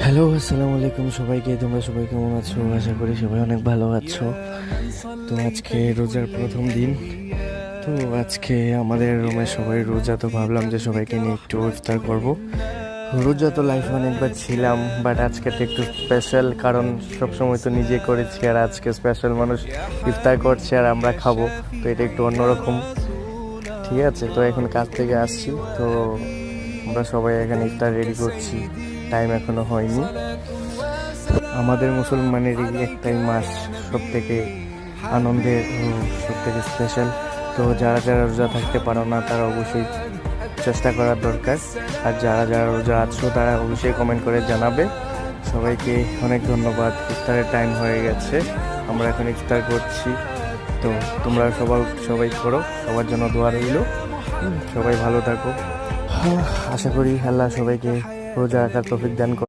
Hello, আসসালামু আলাইকুম সবাইকে। তোমরা সবাই কেমন আছো? আশা করি সবাই অনেক ভালো আছো। তো আজকে রোজার প্রথম দিন। তো আজকে আমাদের রুমে সবাই রোজা, তো ভাবলাম যে সবাইকে নিয়ে একটু ইফতার করব। রোজা তো লাইফে অনেকবার ছিলাম, বাট আজকে তো একটু স্পেশাল, কারণ সবসময় তো নিজে করেছি, আর আজকে স্পেশাল মানুষ ইফতার করছে আর আমরা খাবো, তো এটা একটু অন্যরকম। ঠিক আছে, তো এখন কাজ থেকে আসছি, তো আমরা সবাই এখানে ইফতার রেডি করছি, টাইম এখনো হয়নি। আমাদের মুসলমানের এই একটাই মাস সব থেকে আনন্দের, সব থেকে স্পেশাল। তো যারা যারা রোজা থাকতে পারো না, তারা অবশ্যই চেষ্টা করার দরকার। আর যারা যারা রোজা আছো, তারা অবশ্যই কমেন্ট করে জানাবে। সবাইকে অনেক ধন্যবাদ। ইফতারের টাইম হয়ে গেছে, আমরা এখন ইফতার করছি। তো তোমরা সবাই করো, সবার জন্য দোয়া রইল। সবাই ভালো থাকো। আশা করি আল্লাহ সবাইকে রোজা রাখার তৌফিক দান করো।